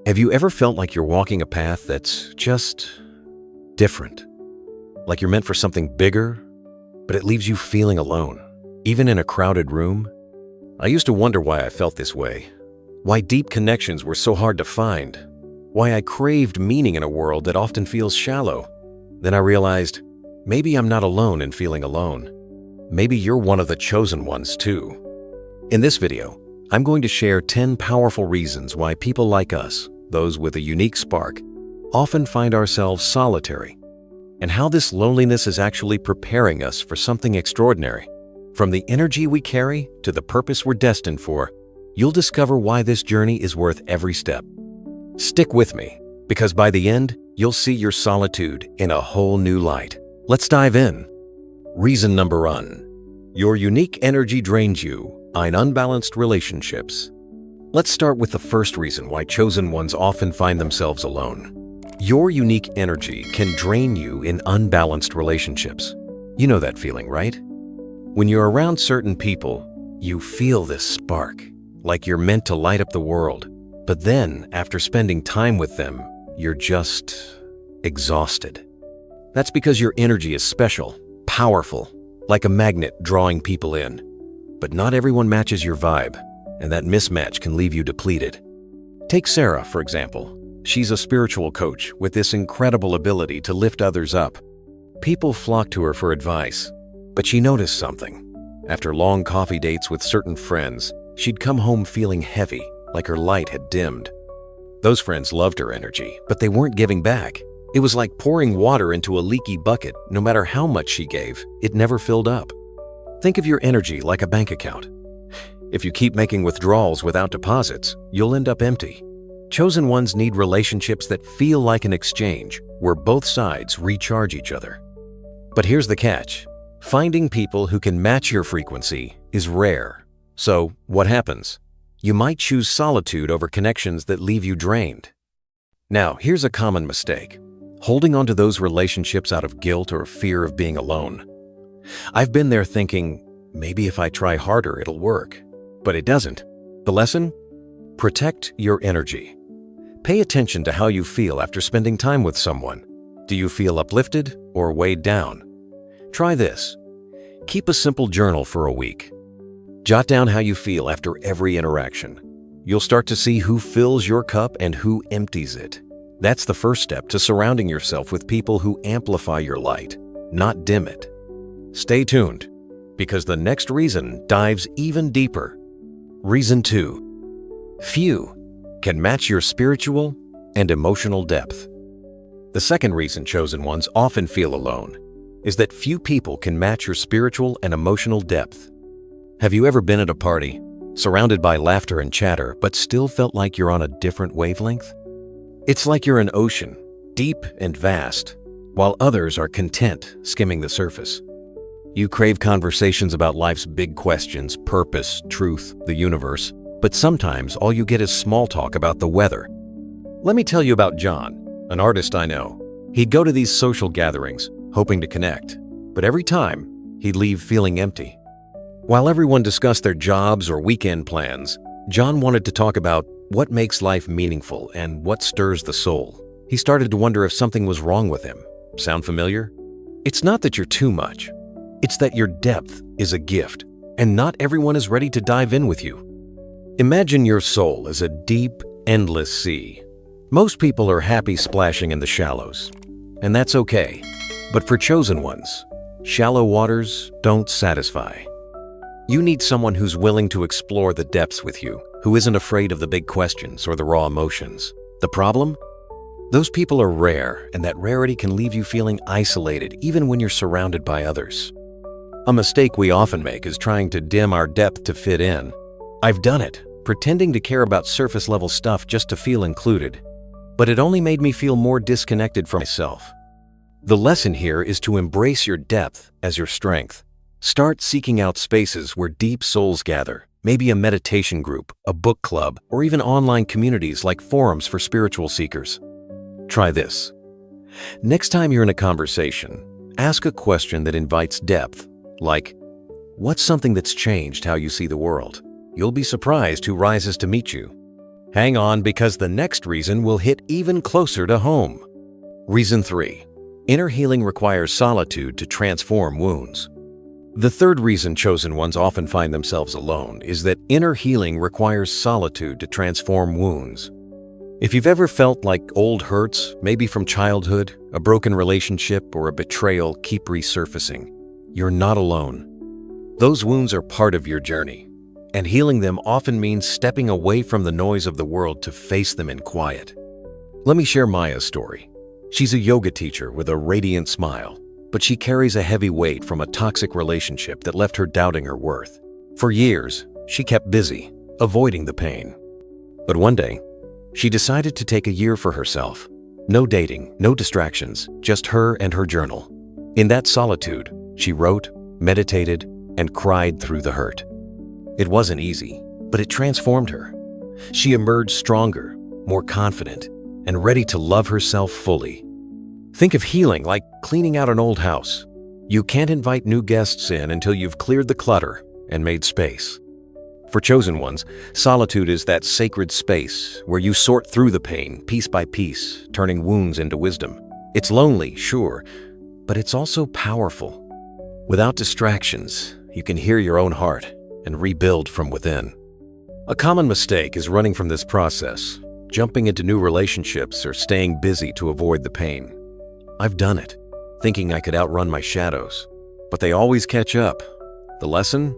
Have you ever felt like you're walking a path that's just different? Like you're meant for something bigger, but it leaves you feeling alone, even in a crowded room? I used to wonder why I felt this way, why deep connections were so hard to find, why I craved meaning in a world that often feels shallow. Then I realized, maybe I'm not alone in feeling alone. Maybe you're one of the chosen ones too. In this video, I'm going to share 10 powerful reasons why people like us, those with a unique spark, often find ourselves solitary, and how this loneliness is actually preparing us for something extraordinary. From the energy we carry to the purpose we're destined for, you'll discover why this journey is worth every step. Stick with me, because by the end, you'll see your solitude in a whole new light. Let's dive in. Reason number 1. Your unique energy drains you in unbalanced relationships. Let's start with the first reason why chosen ones often find themselves alone. Your unique energy can drain you in unbalanced relationships. You know that feeling, right? When you're around certain people, you feel this spark, like you're meant to light up the world. But then, after spending time with them, you're just exhausted. That's because your energy is special, powerful, like a magnet drawing people in. But not everyone matches your vibe, and that mismatch can leave you depleted. Take Sarah, for example. She's a spiritual coach with this incredible ability to lift others up. People flock to her for advice, but she noticed something. After long coffee dates with certain friends, she'd come home feeling heavy, like her light had dimmed. Those friends loved her energy, but they weren't giving back. It was like pouring water into a leaky bucket. No matter how much she gave, it never filled up. Think of your energy like a bank account. If you keep making withdrawals without deposits, you'll end up empty. Chosen ones need relationships that feel like an exchange, where both sides recharge each other. But here's the catch. Finding people who can match your frequency is rare. So, what happens? You might choose solitude over connections that leave you drained. Now, here's a common mistake: holding on to those relationships out of guilt or fear of being alone. I've been there thinking, maybe if I try harder, it'll work. But it doesn't. The lesson? Protect your energy. Pay attention to how you feel after spending time with someone. Do you feel uplifted or weighed down? Try this. Keep a simple journal for a week. Jot down how you feel after every interaction. You'll start to see who fills your cup and who empties it. That's the first step to surrounding yourself with people who amplify your light, not dim it. Stay tuned, because the next reason dives even deeper. Reason 2. Few can match your spiritual and emotional depth. The second reason chosen ones often feel alone is that few people can match your spiritual and emotional depth. Have you ever been at a party, surrounded by laughter and chatter, but still felt like you're on a different wavelength? It's like you're an ocean, deep and vast, while others are content skimming the surface. You crave conversations about life's big questions, purpose, truth, the universe, but sometimes all you get is small talk about the weather. Let me tell you about John, an artist I know. He'd go to these social gatherings, hoping to connect, but every time, he'd leave feeling empty. While everyone discussed their jobs or weekend plans, John wanted to talk about what makes life meaningful and what stirs the soul. He started to wonder if something was wrong with him. Sound familiar? It's not that you're too much. It's that your depth is a gift, and not everyone is ready to dive in with you. Imagine your soul as a deep, endless sea. Most people are happy splashing in the shallows, and that's okay. But for chosen ones, shallow waters don't satisfy. You need someone who's willing to explore the depths with you, who isn't afraid of the big questions or the raw emotions. The problem? Those people are rare, and that rarity can leave you feeling isolated even when you're surrounded by others. A mistake we often make is trying to dim our depth to fit in. I've done it, pretending to care about surface-level stuff just to feel included. But it only made me feel more disconnected from myself. The lesson here is to embrace your depth as your strength. Start seeking out spaces where deep souls gather, maybe a meditation group, a book club, or even online communities like forums for spiritual seekers. Try this. Next time you're in a conversation, ask a question that invites depth, like, what's something that's changed how you see the world? You'll be surprised who rises to meet you. Hang on, because the next reason will hit even closer to home. Reason 3. Inner healing requires solitude to transform wounds. The third reason chosen ones often find themselves alone is that inner healing requires solitude to transform wounds. If you've ever felt like old hurts, maybe from childhood, a broken relationship, or a betrayal keep resurfacing, you're not alone. Those wounds are part of your journey, and healing them often means stepping away from the noise of the world to face them in quiet. Let me share Maya's story. She's a yoga teacher with a radiant smile, but she carries a heavy weight from a toxic relationship that left her doubting her worth. For years, she kept busy, avoiding the pain. But one day, she decided to take a year for herself. No dating, no distractions, just her and her journal. In that solitude, she wrote, meditated, and cried through the hurt. It wasn't easy, but it transformed her. She emerged stronger, more confident, and ready to love herself fully. Think of healing like cleaning out an old house. You can't invite new guests in until you've cleared the clutter and made space. For chosen ones, solitude is that sacred space where you sort through the pain piece by piece, turning wounds into wisdom. It's lonely, sure, but it's also powerful. Without distractions, you can hear your own heart and rebuild from within. A common mistake is running from this process, jumping into new relationships or staying busy to avoid the pain. I've done it, thinking I could outrun my shadows, but they always catch up. The lesson?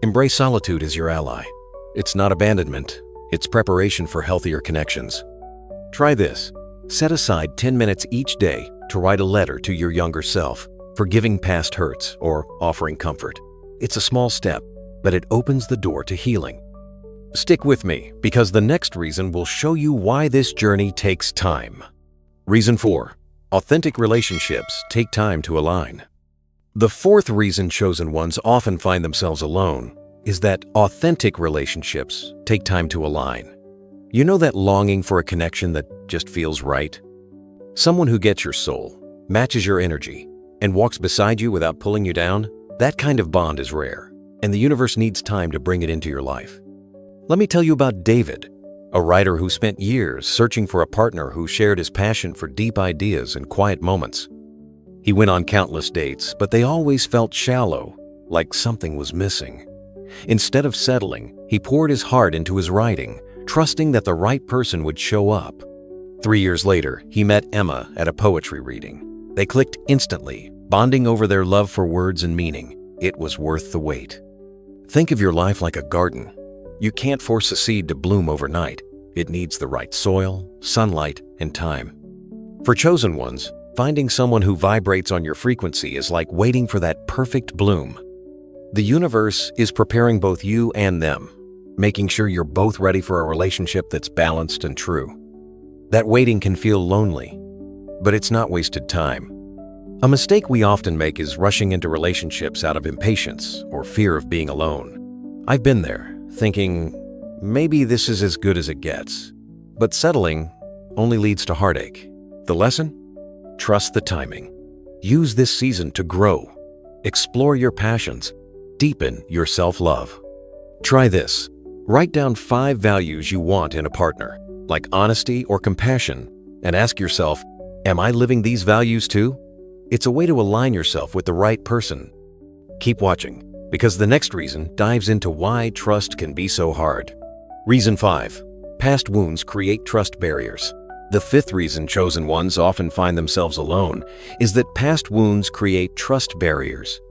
Embrace solitude as your ally. It's not abandonment, it's preparation for healthier connections. Try this. Set aside 10 minutes each day to write a letter to your younger self, forgiving past hurts or offering comfort. It's a small step, but it opens the door to healing. Stick with me, because the next reason will show you why this journey takes time. Reason 4. Authentic relationships take time to align. The fourth reason chosen ones often find themselves alone is that authentic relationships take time to align. You know that longing for a connection that just feels right? Someone who gets your soul, matches your energy, and walks beside you without pulling you down? That kind of bond is rare, and the universe needs time to bring it into your life. Let me tell you about David, a writer who spent years searching for a partner who shared his passion for deep ideas and quiet moments. He went on countless dates, but they always felt shallow, like something was missing. Instead of settling, he poured his heart into his writing, trusting that the right person would show up. 3 years later, he met Emma at a poetry reading. They clicked instantly, bonding over their love for words and meaning. It was worth the wait. Think of your life like a garden. You can't force a seed to bloom overnight. It needs the right soil, sunlight, and time. For chosen ones, finding someone who vibrates on your frequency is like waiting for that perfect bloom. The universe is preparing both you and them, making sure you're both ready for a relationship that's balanced and true. That waiting can feel lonely, but it's not wasted time. A mistake we often make is rushing into relationships out of impatience or fear of being alone. I've been there, thinking, maybe this is as good as it gets. But settling only leads to heartache. The lesson? Trust the timing. Use this season to grow, explore your passions, deepen your self-love. Try this. Write down 5 values you want in a partner, like honesty or compassion, and ask yourself, am I living these values too? It's a way to align yourself with the right person. Keep watching, because the next reason dives into why trust can be so hard. Reason 5. Past wounds create trust barriers. The 5th reason chosen ones often find themselves alone is that past wounds create trust barriers.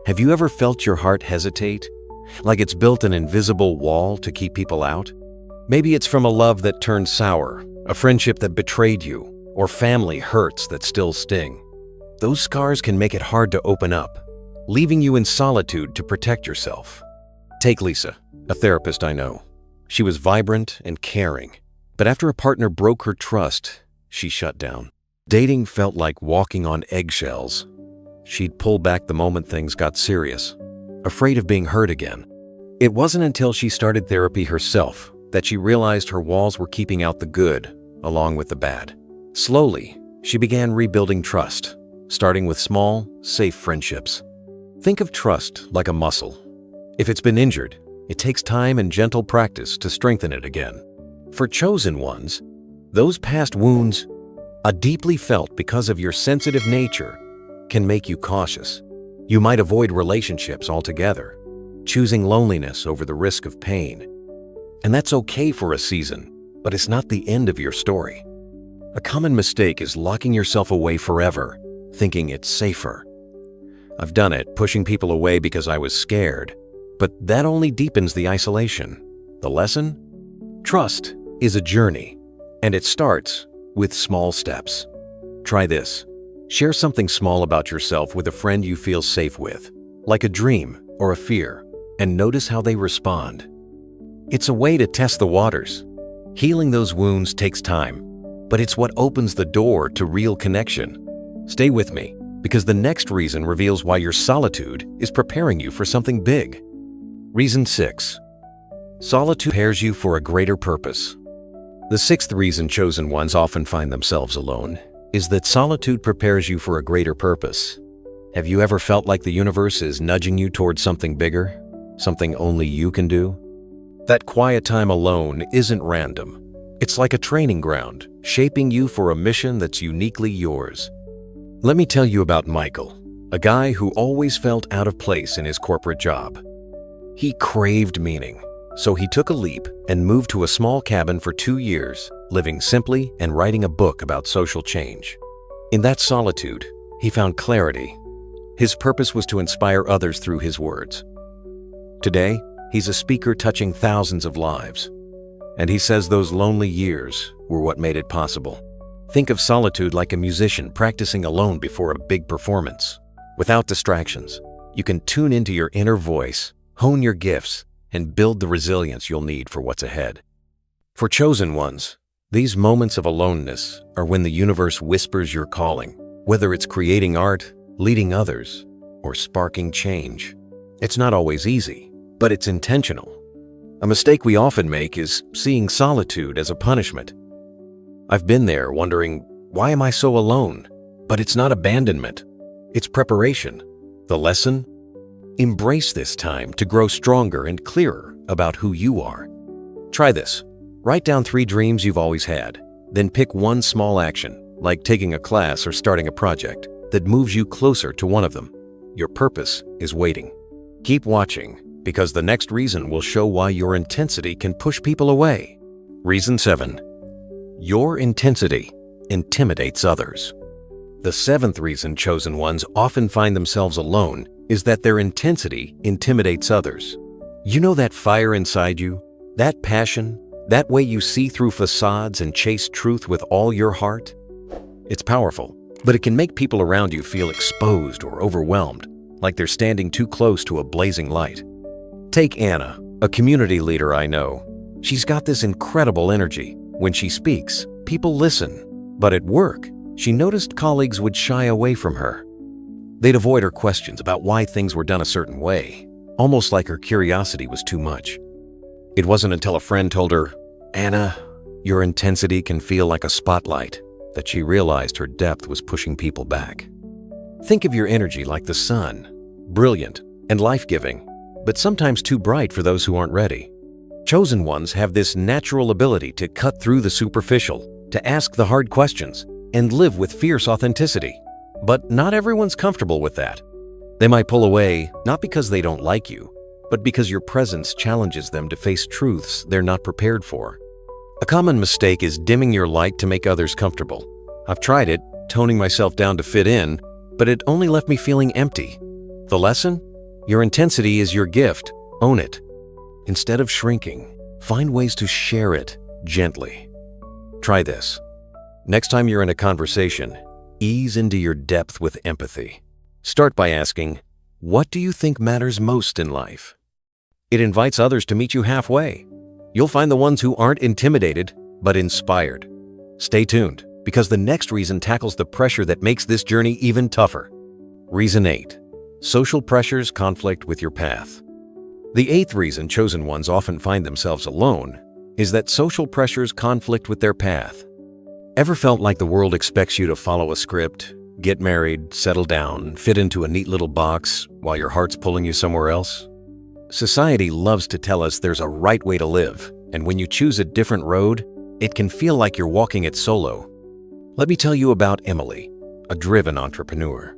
Have you ever felt your heart hesitate? Like it's built an invisible wall to keep people out? Maybe it's from a love that turned sour, a friendship that betrayed you, or family hurts that still sting. Those scars can make it hard to open up, leaving you in solitude to protect yourself. Take Lisa, a therapist I know. She was vibrant and caring, but after a partner broke her trust, she shut down. Dating felt like walking on eggshells. She'd pull back the moment things got serious, afraid of being hurt again. It wasn't until she started therapy herself that she realized her walls were keeping out the good along with the bad. Slowly, she began rebuilding trust, starting with small, safe friendships. Think of trust like a muscle. If it's been injured, it takes time and gentle practice to strengthen it again. For chosen ones, those past wounds, deeply felt because of your sensitive nature, can make you cautious. You might avoid relationships altogether, choosing loneliness over the risk of pain. And that's okay for a season, but it's not the end of your story. A common mistake is locking yourself away forever, thinking it's safer. I've done it, pushing people away because I was scared, but that only deepens the isolation. The lesson? Trust is a journey, and it starts with small steps. Try this. Share something small about yourself with a friend you feel safe with, like a dream or a fear, and notice how they respond. It's a way to test the waters. Healing those wounds takes time, but it's what opens the door to real connection. Stay with me, because the next reason reveals why your solitude is preparing you for something big. Reason 6. Solitude prepares you for a greater purpose. The sixth reason chosen ones often find themselves alone is that solitude prepares you for a greater purpose. Have you ever felt like the universe is nudging you towards something bigger, something only you can do? That quiet time alone isn't random. It's like a training ground, shaping you for a mission that's uniquely yours. Let me tell you about Michael, a guy who always felt out of place in his corporate job. He craved meaning, so he took a leap and moved to a small cabin for 2 years, living simply and writing a book about social change. In that solitude, he found clarity. His purpose was to inspire others through his words. Today, he's a speaker touching thousands of lives. And he says those lonely years were what made it possible. Think of solitude like a musician practicing alone before a big performance. Without distractions, you can tune into your inner voice, hone your gifts, and build the resilience you'll need for what's ahead. For chosen ones, these moments of aloneness are when the universe whispers your calling, whether it's creating art, leading others, or sparking change. It's not always easy, but it's intentional. A mistake we often make is seeing solitude as a punishment. I've been there wondering, why am I so alone? But it's not abandonment. It's preparation. The lesson? Embrace this time to grow stronger and clearer about who you are. Try this. Write down 3 dreams you've always had, then pick one small action, like taking a class or starting a project, that moves you closer to one of them. Your purpose is waiting. Keep watching, because the next reason will show why your intensity can push people away. Reason 7. Your intensity intimidates others. The 7th reason chosen ones often find themselves alone is that their intensity intimidates others. You know that fire inside you, that passion, that way you see through facades and chase truth with all your heart? It's powerful, but it can make people around you feel exposed or overwhelmed, like they're standing too close to a blazing light. Take Anna, a community leader I know. She's got this incredible energy. When she speaks, people listen. But at work, she noticed colleagues would shy away from her. They'd avoid her questions about why things were done a certain way, almost like her curiosity was too much. It wasn't until a friend told her, "Anna, your intensity can feel like a spotlight," that she realized her depth was pushing people back. Think of your energy like the sun, brilliant and life-giving, but sometimes too bright for those who aren't ready. Chosen ones have this natural ability to cut through the superficial, to ask the hard questions, and live with fierce authenticity. But not everyone's comfortable with that. They might pull away, not because they don't like you, but because your presence challenges them to face truths they're not prepared for. A common mistake is dimming your light to make others comfortable. I've tried it, toning myself down to fit in, but it only left me feeling empty. The lesson? Your intensity is your gift. Own it. Instead of shrinking, find ways to share it gently. Try this. Next time you're in a conversation, ease into your depth with empathy. Start by asking, "What do you think matters most in life?" It invites others to meet you halfway. You'll find the ones who aren't intimidated, but inspired. Stay tuned, because the next reason tackles the pressure that makes this journey even tougher. Reason 8. Social pressures conflict with your path. The 8th reason chosen ones often find themselves alone is that social pressures conflict with their path. Ever felt like the world expects you to follow a script, get married, settle down, fit into a neat little box while your heart's pulling you somewhere else? Society loves to tell us there's a right way to live And when you choose a different road, it can feel like you're walking it solo. Let me tell you about Emily, a driven entrepreneur.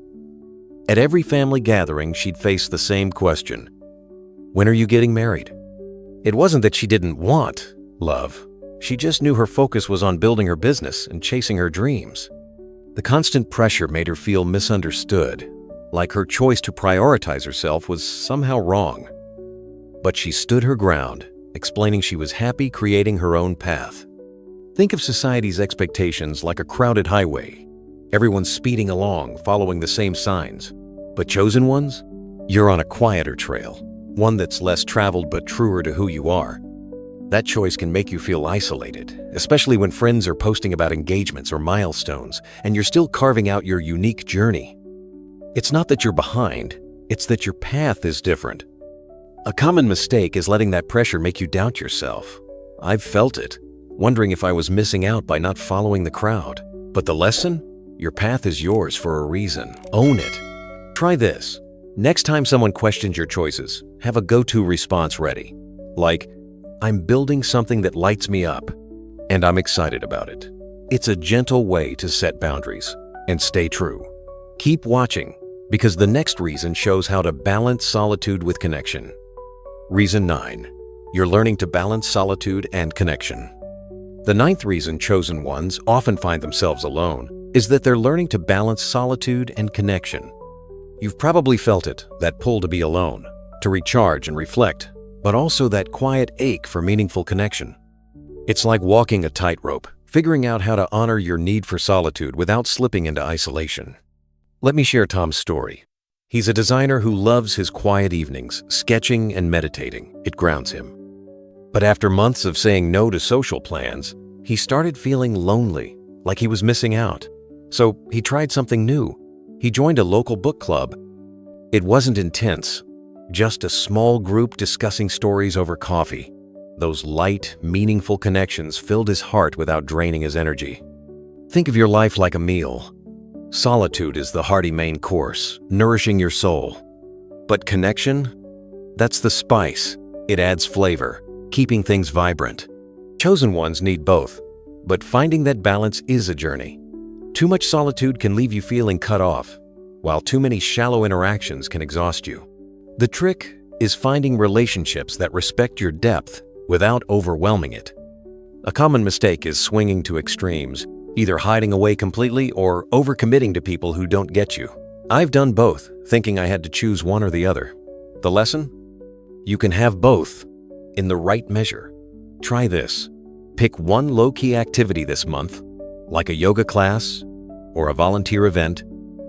At every family gathering, she'd face the same question: when are you getting married? It wasn't that she didn't want love. She just knew her focus was on building her business and chasing her dreams. The constant pressure made her feel misunderstood, like her choice to prioritize herself was somehow wrong. But she stood her ground, explaining she was happy creating her own path. Think of society's expectations like a crowded highway. Everyone's speeding along, following the same signs. But chosen ones? You're on a quieter trail, one that's less traveled but truer to who you are. That choice can make you feel isolated, especially when friends are posting about engagements or milestones, and you're still carving out your unique journey. It's not that you're behind, it's that your path is different. A common mistake is letting that pressure make you doubt yourself. I've felt it, wondering if I was missing out by not following the crowd. But the lesson? Your path is yours for a reason. Own it. Try this. Next time someone questions your choices, have a go-to response ready. Like, I'm building something that lights me up, and I'm excited about it. It's a gentle way to set boundaries and stay true. Keep watching, because the next reason shows how to balance solitude with connection. Reason 9. You're learning to balance solitude and connection. The 9th reason chosen ones often find themselves alone is that they're learning to balance solitude and connection. You've probably felt it, that pull to be alone, to recharge and reflect, but also that quiet ache for meaningful connection. It's like walking a tightrope, figuring out how to honor your need for solitude without slipping into isolation. Let me share Tom's story. He's a designer who loves his quiet evenings, sketching and meditating. It grounds him. But after months of saying no to social plans, he started feeling lonely, like he was missing out. So he tried something new. He joined a local book club. It wasn't intense, just a small group discussing stories over coffee. Those light, meaningful connections filled his heart without draining his energy. Think of your life like a meal. Solitude is the hearty main course, nourishing your soul. But connection? That's the spice. It adds flavor, keeping things vibrant. Chosen ones need both, but finding that balance is a journey. Too much solitude can leave you feeling cut off, while too many shallow interactions can exhaust you. The trick is finding relationships that respect your depth without overwhelming it. A common mistake is swinging to extremes, either hiding away completely or overcommitting to people who don't get you. I've done both, thinking I had to choose one or the other. The lesson? You can have both, in the right measure. Try this. Pick one low-key activity this month, like a yoga class or a volunteer event,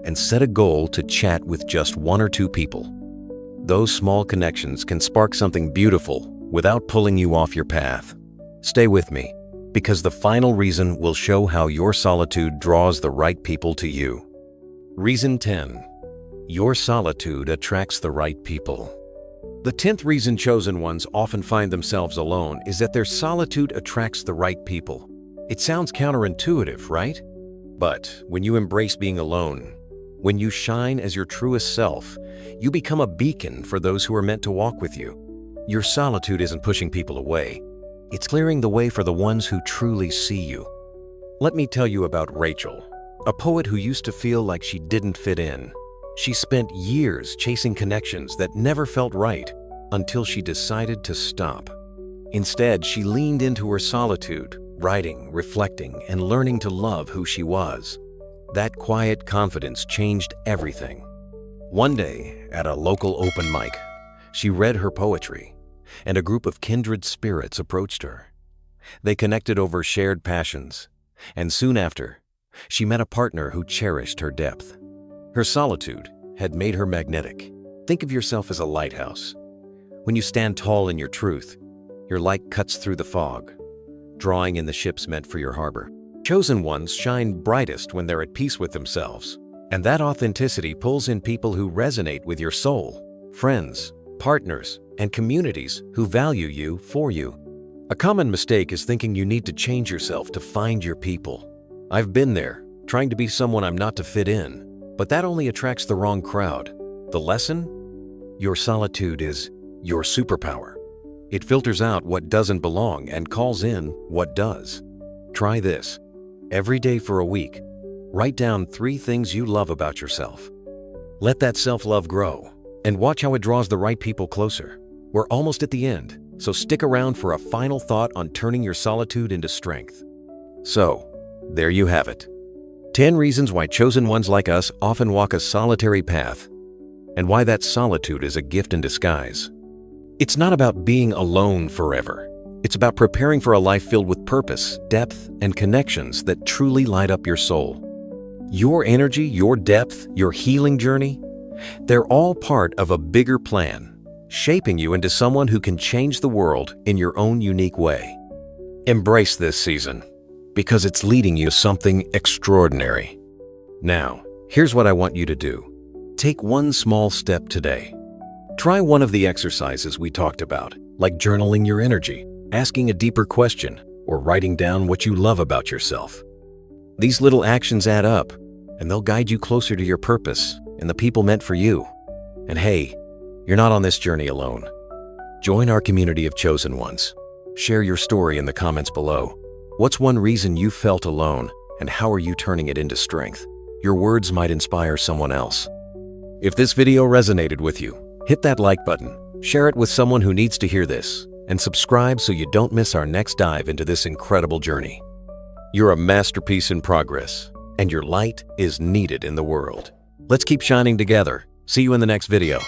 and set a goal to chat with just 1 or 2 people. Those small connections can spark something beautiful without pulling you off your path. Stay with me, because the final reason will show how your solitude draws the right people to you. Reason 10. Your solitude attracts the right people. The 10th reason chosen ones often find themselves alone is that their solitude attracts the right people. It sounds counterintuitive, right? But when you embrace being alone, when you shine as your truest self, you become a beacon for those who are meant to walk with you. Your solitude isn't pushing people away. It's clearing the way for the ones who truly see you. Let me tell you about Rachel, a poet who used to feel like she didn't fit in. She spent years chasing connections that never felt right until she decided to stop. Instead, she leaned into her solitude, writing, reflecting, and learning to love who she was. That quiet confidence changed everything. One day, at a local open mic, she read her poetry, and a group of kindred spirits approached her. They connected over shared passions, and soon after, she met a partner who cherished her depth. Her solitude had made her magnetic. Think of yourself as a lighthouse. When you stand tall in your truth, your light cuts through the fog, drawing in the ships meant for your harbor. Chosen ones shine brightest when they're at peace with themselves, and that authenticity pulls in people who resonate with your soul, friends, partners, and communities who value you for you. A common mistake is thinking you need to change yourself to find your people. I've been there, trying to be someone I'm not to fit in, but that only attracts the wrong crowd. The lesson? Your solitude is your superpower. It filters out what doesn't belong and calls in what does. Try this. Every day for a week, write down 3 things you love about yourself. Let that self-love grow and watch how it draws the right people closer. We're almost at the end, so stick around for a final thought on turning your solitude into strength. So, there you have it. 10 reasons why chosen ones like us often walk a solitary path, and why that solitude is a gift in disguise. It's not about being alone forever. It's about preparing for a life filled with purpose, depth, and connections that truly light up your soul. Your energy, your depth, your healing journey, they're all part of a bigger plan, shaping you into someone who can change the world in your own unique way. Embrace this season, because it's leading you to something extraordinary. Now, here's what I want you to do. Take one small step today. Try one of the exercises we talked about, like journaling your energy, asking a deeper question, or writing down what you love about yourself. These little actions add up, and they'll guide you closer to your purpose and the people meant for you. And hey, you're not on this journey alone. Join our community of chosen ones. Share your story in the comments below. What's one reason you felt alone, and how are you turning it into strength? Your words might inspire someone else. If this video resonated with you, hit that like button, share it with someone who needs to hear this, and subscribe so you don't miss our next dive into this incredible journey. You're a masterpiece in progress, and your light is needed in the world. Let's keep shining together. See you in the next video.